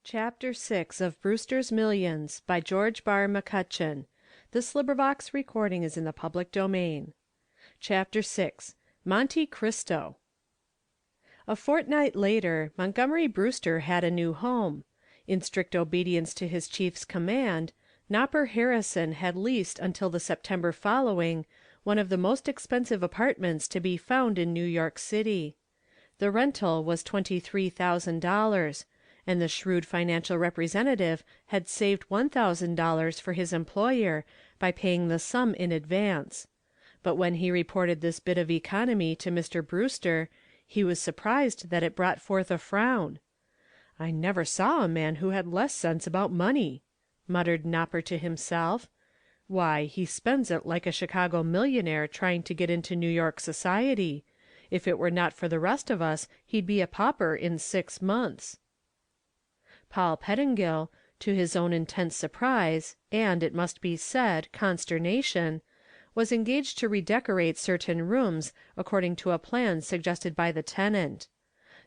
Chapter 6 of Brewster's Millions by George Barr McCutcheon. Chapter 6 Monty Cristo. A fortnight later, Montgomery Brewster had a new home. In strict obedience to his chief's command, Nopper Harrison had leased until the September following one of the most expensive apartments to be found in New York City. The rental was $23,000, and the shrewd financial representative had saved $1,000 for his employer by paying the sum in advance. But when he reported this bit of economy to Mr. Brewster, he was surprised that it brought forth a frown. "I never saw a man who had less sense about money," muttered Nopper to himself. "Why, he spends it like a Chicago millionaire trying to get into New York society. If it were not for the rest of us, he'd be a pauper in 6 months." Paul Pettingill, to his own intense surprise, and, it must be said, consternation, was engaged to redecorate certain rooms according to a plan suggested by the tenant.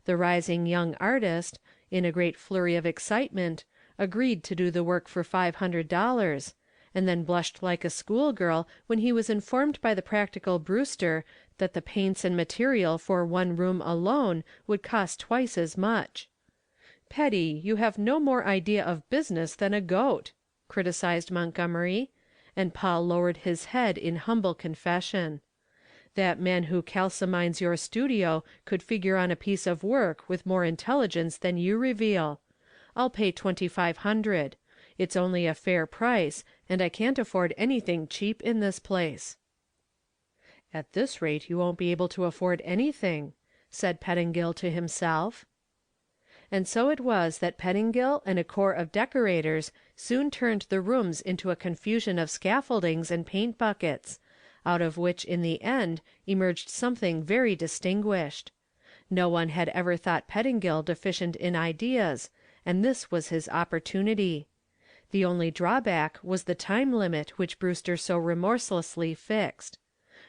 The rising young artist, in a great flurry of excitement, agreed to do the work for $500, and then blushed like a schoolgirl when he was informed by the practical Brewster that the paints and material for one room alone would cost twice as much. "Petty, you have no more idea of business than a goat," criticized Montgomery, and Paul lowered his head in humble confession. "That man who calcimines your studio could figure on a piece of work with more intelligence than you reveal. I'll pay $2,500. It's only a fair price, and I can't afford anything cheap in this place." "At this rate you won't be able to afford anything," said Pettingill to himself. And so it was that Pettingill and a corps of decorators soon turned the rooms into a confusion of scaffoldings and paint buckets, out of which in the end emerged something very distinguished. No one had ever thought Pettingill deficient in ideas, and this was his opportunity. The only drawback was the time limit which Brewster so remorselessly fixed.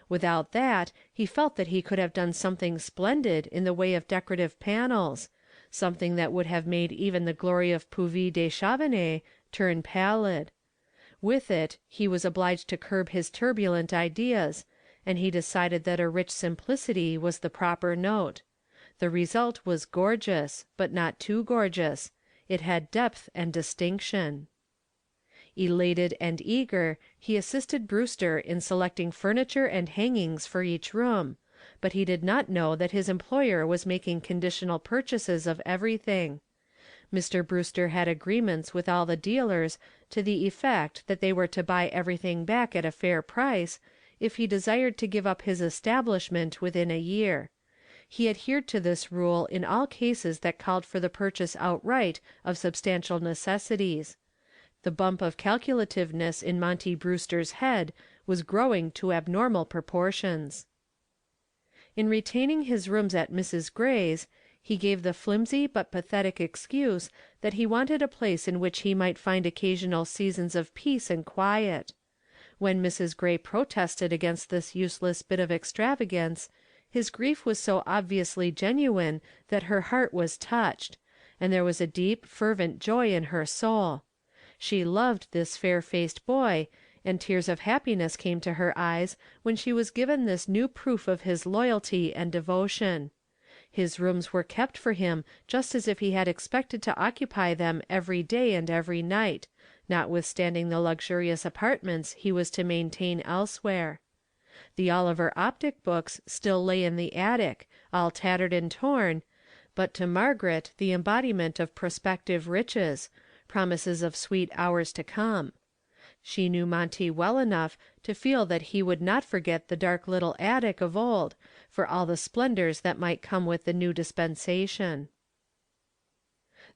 Without that, he felt that he could have done something splendid in the way of decorative panels, something that would have made even the glory of Puvis de Chavannes turn pallid. With it, he was obliged to curb his turbulent ideas, and he decided that a rich simplicity was the proper note. The result was gorgeous, but not too gorgeous. It had depth and distinction. Elated and eager, he assisted Brewster in selecting furniture and hangings for each room, but he did not know that his employer was making conditional purchases of everything. Mr. Brewster had agreements with all the dealers to the effect that they were to buy everything back at a fair price if he desired to give up his establishment within a year. He adhered to this rule in all cases that called for the purchase outright of substantial necessities. The bump of calculativeness in Monty Brewster's head was growing to abnormal proportions. In retaining his rooms at Mrs. Gray's, he gave the flimsy but pathetic excuse that he wanted a place in which he might find occasional seasons of peace and quiet. When Mrs. Gray protested against this useless bit of extravagance, his grief was so obviously genuine that her heart was touched, and there was a deep, fervent joy in her soul. She loved this fair-faced boy, and tears of happiness came to her eyes when she was given this new proof of his loyalty and devotion. His rooms were kept for him just as if he had expected to occupy them every day and every night, notwithstanding the luxurious apartments he was to maintain elsewhere. The Oliver Optic books still lay in the attic, all tattered and torn, but to Margaret the embodiment of prospective riches, promises of sweet hours to come. She knew Monty well enough to feel that he would not forget the dark little attic of old, for all the splendors that might come with the new dispensation.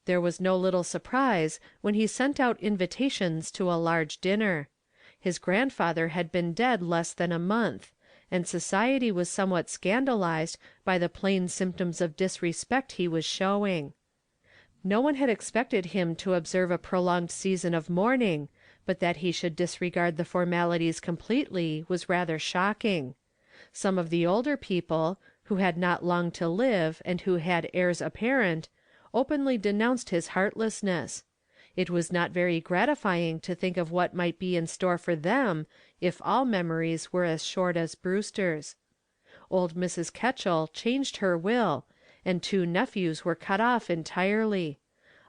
There was no little surprise when he sent out invitations to a large dinner. His grandfather had been dead less than a month, and society was somewhat scandalized by the plain symptoms of disrespect he was showing. No one had expected him to observe a prolonged season of mourning, but that he should disregard the formalities completely was rather shocking. Some of the older people, who had not long to live and who had heirs apparent, openly denounced his heartlessness. It was not very gratifying to think of what might be in store for them if all memories were as short as Brewster's. Old Mrs. Ketchel changed her will, and 2 nephews were cut off entirely.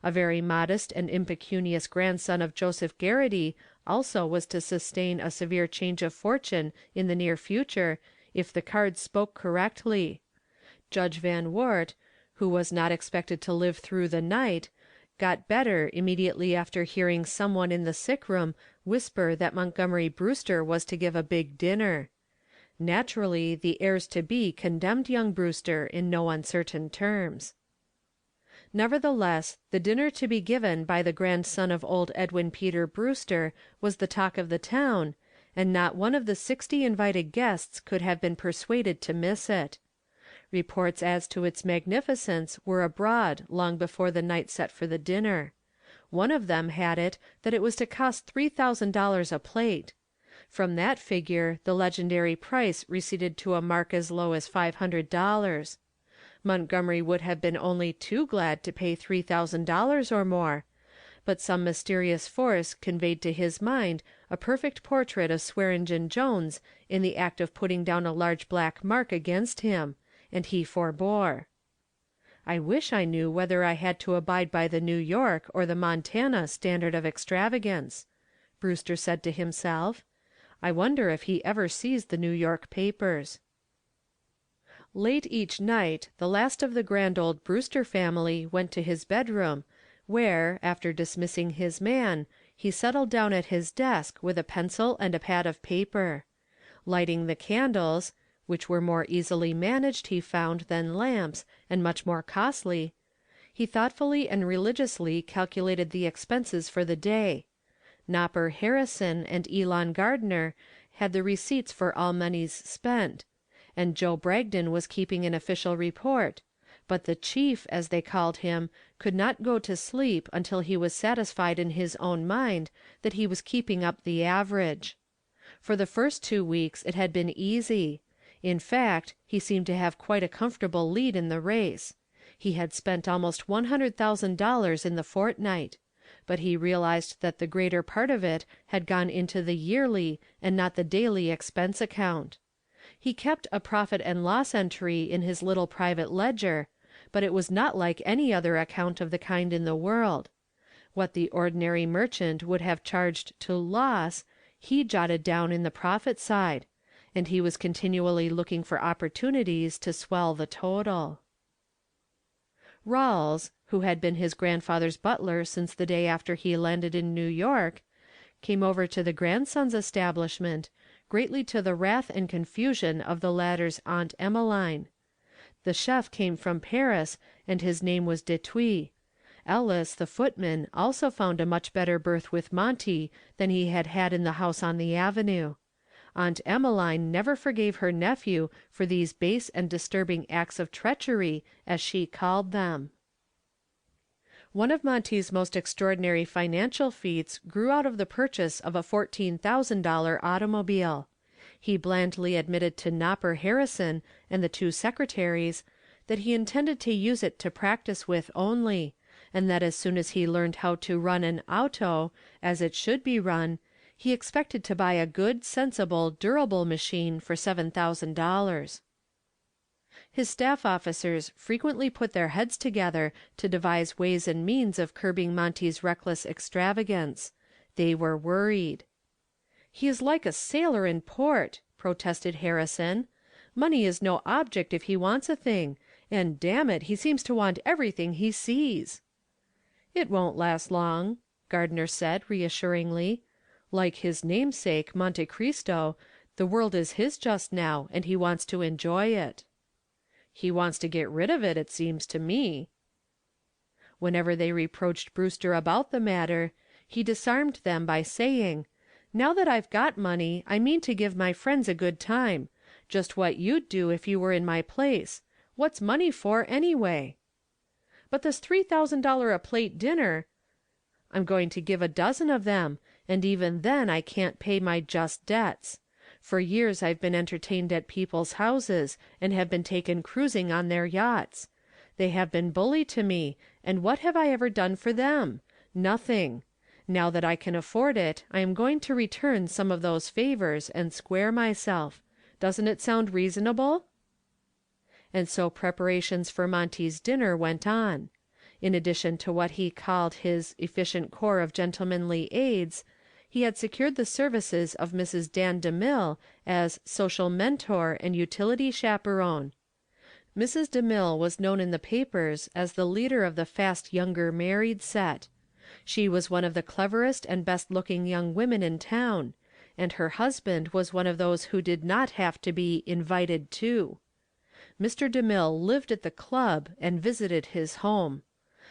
A very modest and impecunious grandson of Joseph Garrity also was to sustain a severe change of fortune in the near future if the cards spoke correctly. Judge Van Woert, who was not expected to live through the night, got better immediately after hearing some one in the sick room whisper that Montgomery Brewster was to give a big dinner. Naturally, the heirs-to-be condemned young Brewster in no uncertain terms. Nevertheless, the dinner to be given by the grandson of old Edwin Peter Brewster was the talk of the town, and not one of the 60 invited guests could have been persuaded to miss it. Reports as to its magnificence were abroad long before the night set for the dinner. One of them had it that it was to cost $3,000 a plate. From that figure the legendary price receded to a mark as low as $500. Montgomery would have been only too glad to pay $3,000 or more, but some mysterious force conveyed to his mind a perfect portrait of Swearengen Jones in the act of putting down a large black mark against him, and he forbore. I wish I knew whether I had to abide by the New York or the Montana standard of extravagance, Brewster said to himself. I wonder if he ever sees the New York papers. Late each night the last of the grand old Brewster family went to his bedroom, where, after dismissing his man, he settled down at his desk with a pencil and a pad of paper. Lighting the candles, which were more easily managed, he found, than lamps, and much more costly, he thoughtfully and religiously calculated the expenses for the day. Nopper Harrison and Elon Gardner had the receipts for all moneys spent, and Joe Bragdon was keeping an official report, but the chief, as they called him, could not go to sleep until he was satisfied in his own mind that he was keeping up the average. For the first 2 weeks it had been easy. In fact, he seemed to have quite a comfortable lead in the race. He had spent almost $100,000 in the fortnight, but he realized that the greater part of it had gone into the yearly and not the daily expense account. He kept a profit and loss entry in his little private ledger, but it was not like any other account of the kind in the world. What the ordinary merchant would have charged to loss, he jotted down in the profit side, and he was continually looking for opportunities to swell the total. Rawles, who had been his grandfather's butler since the day after he landed in New York, came over to the grandson's establishment, greatly to the wrath and confusion of the latter's Aunt Emmeline. The chef came from Paris, and his name was Detuit. Ellis, the footman, also found a much better berth with Monty than he had had in the house on the avenue. Aunt Emmeline never forgave her nephew for these base and disturbing acts of treachery, as she called them. One of Monty's most extraordinary financial feats grew out of the purchase of a $14,000 automobile. He blandly admitted to Nopper Harrison and the 2 secretaries that he intended to use it to practice with only, and that as soon as he learned how to run an auto, as it should be run, he expected to buy a good, sensible, durable machine for $7,000. His staff officers frequently put their heads together to devise ways and means of curbing Monty's reckless extravagance. They were worried. "He is like a sailor in port," protested Harrison. "Money is no object if he wants a thing, and damn it, he seems to want everything he sees." "It won't last long," Gardner said reassuringly. "Like his namesake, Monty Cristo, the world is his just now, and he wants to enjoy it." "He wants to get rid of it, it seems to me." Whenever they reproached Brewster about the matter, he disarmed them by saying, "Now that I've got money, I mean to give my friends a good time. Just what you'd do if you were in my place. What's money for, anyway?" "But this $3,000 a plate dinner—" "I'm going to give a dozen of them, and even then I can't pay my just debts. For years I've been entertained at people's houses, and have been taken cruising on their yachts. They have been bully to me, And what have I ever done for them? Nothing. Now that I can afford it, I am going to return some of those favors and square myself. Doesn't it sound reasonable?" And so preparations for Monty's dinner went on. In addition to what he called his efficient corps of gentlemanly aids, he had secured the services of Mrs. Dan DeMille as social mentor and utility chaperone. Mrs. DeMille was known in the papers as the leader of the fast younger married set. She was one of the cleverest and best looking young women in town, and her husband was one of those who did not have to be invited to. Mr. DeMille lived at the club and visited his home.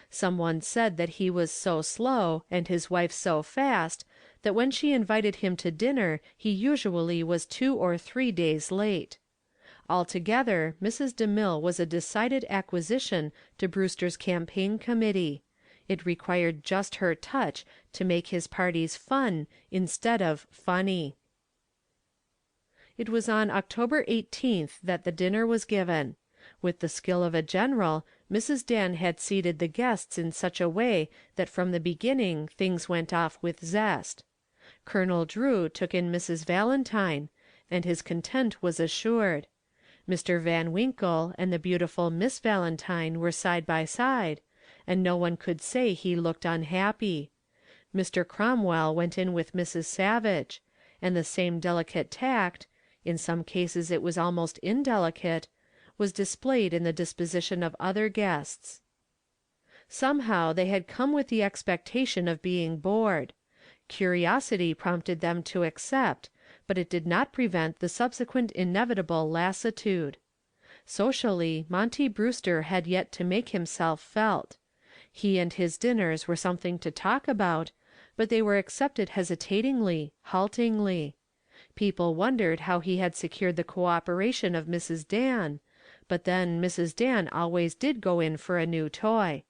Some one said that he was so slow and his wife so fast that when she invited him to dinner he usually was 2 or 3 days late. Altogether, Mrs. DeMille was a decided acquisition to Brewster's campaign committee. It required just her touch to make his parties fun instead of funny. It was on October 18th that the dinner was given. With the skill of a general, Mrs. Dan had seated the guests in such a way that from the beginning things went off with zest. Colonel Drew took in Mrs. Valentine, and his content was assured. Mr. Van Winkle and the beautiful Miss Valentine were side by side, and no one could say he looked unhappy. Mr. Cromwell went in with Mrs. Savage, and the same delicate tact, in some cases it was almost indelicate, was displayed in the disposition of other guests. Somehow they had come with the expectation of being bored. Curiosity prompted them to accept, but it did not prevent the subsequent inevitable lassitude. Socially, Monty Brewster had yet to make himself felt. He and his dinners were something to talk about, but they were accepted hesitatingly, haltingly. People wondered how he had secured the cooperation of Mrs. Dan, but then Mrs. Dan always did go in for a new toy.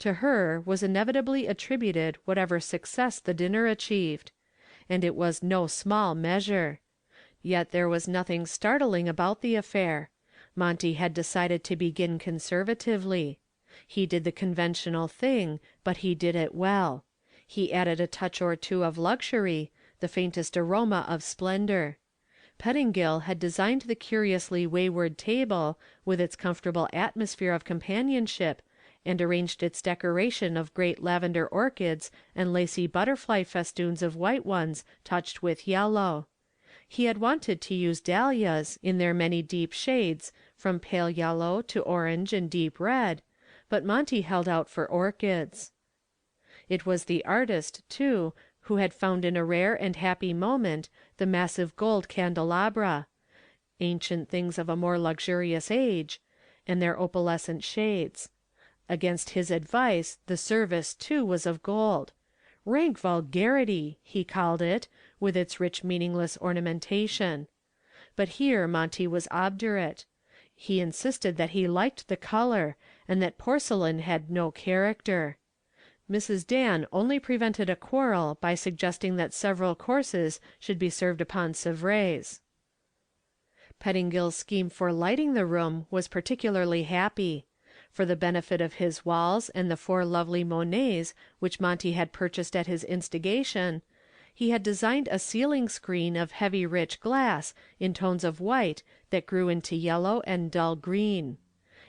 To her was inevitably attributed whatever success the dinner achieved, and it was no small measure. Yet there was nothing startling about the affair. Monty had decided to begin conservatively. He did the conventional thing, but he did it well. He added a touch or two of luxury, the faintest aroma of splendor. Pettingill had designed the curiously wayward table, with its comfortable atmosphere of companionship, and arranged its decoration of great lavender orchids and lacy butterfly festoons of white ones touched with yellow. He had wanted to use dahlias in their many deep shades, from pale yellow to orange and deep red, but Monty held out for orchids. It was the artist, too, who had found in a rare and happy moment the massive gold candelabra, ancient things of a more luxurious age, and their opalescent shades. Against his advice the service, too, was of gold. Rank vulgarity, he called it, with its rich meaningless ornamentation. But here Monty was obdurate. He insisted that he liked the color, and that porcelain had no character. Mrs. Dan only prevented a quarrel by suggesting that several courses should be served upon Sevres. Pettingill's scheme for lighting the room was particularly happy. For the benefit of his walls and the 4 lovely Monets which Monty had purchased at his instigation, he had designed a ceiling screen of heavy rich glass in tones of white that grew into yellow and dull green.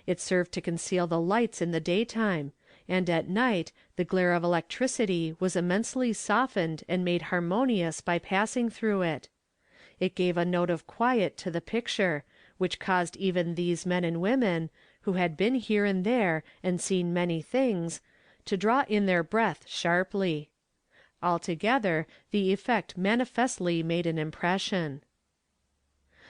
It served to conceal the lights in the daytime, and at night the glare of electricity was immensely softened and made harmonious by passing through it. It gave a note of quiet to the picture, which caused even these men and women, who had been here and there and seen many things, to draw in their breath sharply. Altogether, the effect manifestly made an impression.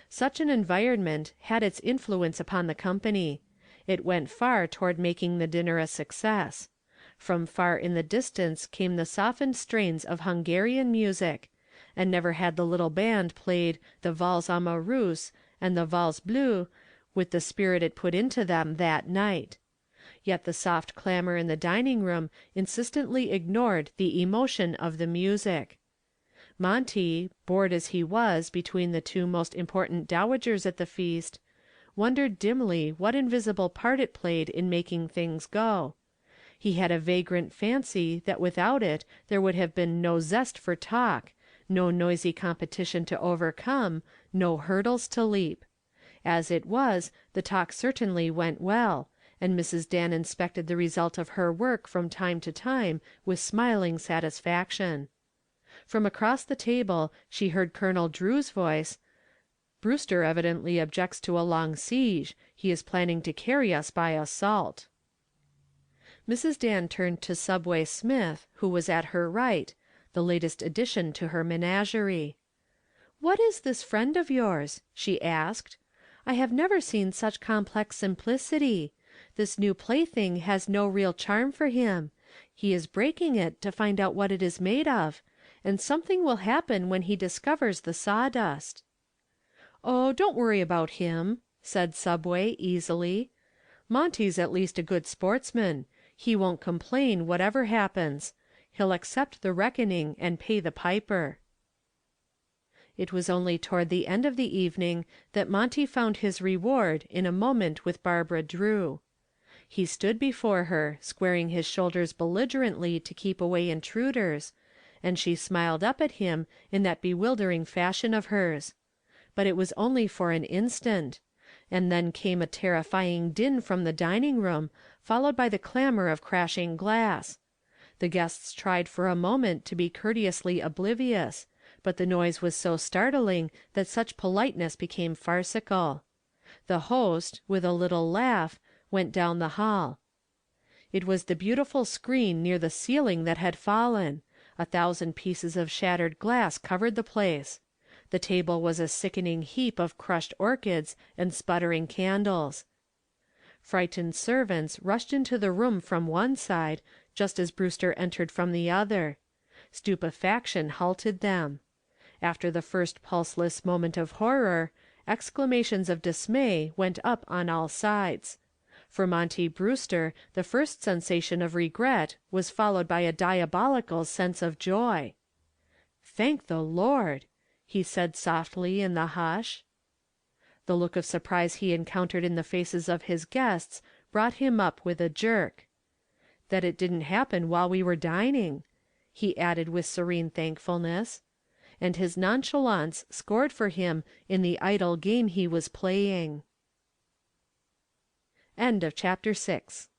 Such an environment had its influence upon the company. It went far toward making the dinner a success. From far in the distance came the softened strains of Hungarian music, and never had the little band played the Valse Amoureuse and the Valse Bleue with the spirit it put into them that night. Yet the soft clamor in the dining room insistently ignored the emotion of the music. Monty, bored as he was between the 2 most important dowagers at the feast, wondered dimly what invisible part it played in making things go. He had a vagrant fancy that without it there would have been no zest for talk, no noisy competition to overcome, no hurdles to leap. As it was, the talk certainly went well, and Mrs. Dan inspected the result of her work from time to time with smiling satisfaction. From across the table she heard Colonel Drew's voice: "Brewster evidently objects to a long siege. He is planning to carry us by assault." Mrs. Dan turned to "Subway" Smith, who was at her right, the latest addition to her menagerie. "What is this friend of yours?" she asked. "I have never seen such complex simplicity. This new plaything has no real charm for him. He is breaking it to find out what it is made of, and something will happen when he discovers the sawdust." "Oh, don't worry about him," said "Subway" easily. "Monty's at least a good sportsman. He won't complain, whatever happens. He'll accept the reckoning and pay the piper." It was only toward the end of the evening that Monty found his reward in a moment with Barbara Drew. He stood before her, squaring his shoulders belligerently to keep away intruders, and she smiled up at him in that bewildering fashion of hers. But it was only for an instant, and then came a terrifying din from the dining room, followed by the clamor of crashing glass. The guests tried for a moment to be courteously oblivious, but the noise was so startling that such politeness became farcical. The host, with a little laugh, went down the hall. It was the beautiful screen near the ceiling that had fallen. 1,000 pieces of shattered glass covered the place. The table was a sickening heap of crushed orchids and sputtering candles. Frightened servants rushed into the room from one side, just as Brewster entered from the other. Stupefaction halted them. After the first pulseless moment of horror, exclamations of dismay went up on all sides. For Monty Brewster the first sensation of regret was followed by a diabolical sense of joy. "Thank the Lord," he said softly in the hush. The look of surprise he encountered in the faces of his guests brought him up with a jerk. "That it didn't happen while we were dining," he added with serene thankfulness. And his nonchalance scored for him in the idle game he was playing. End of chapter 6.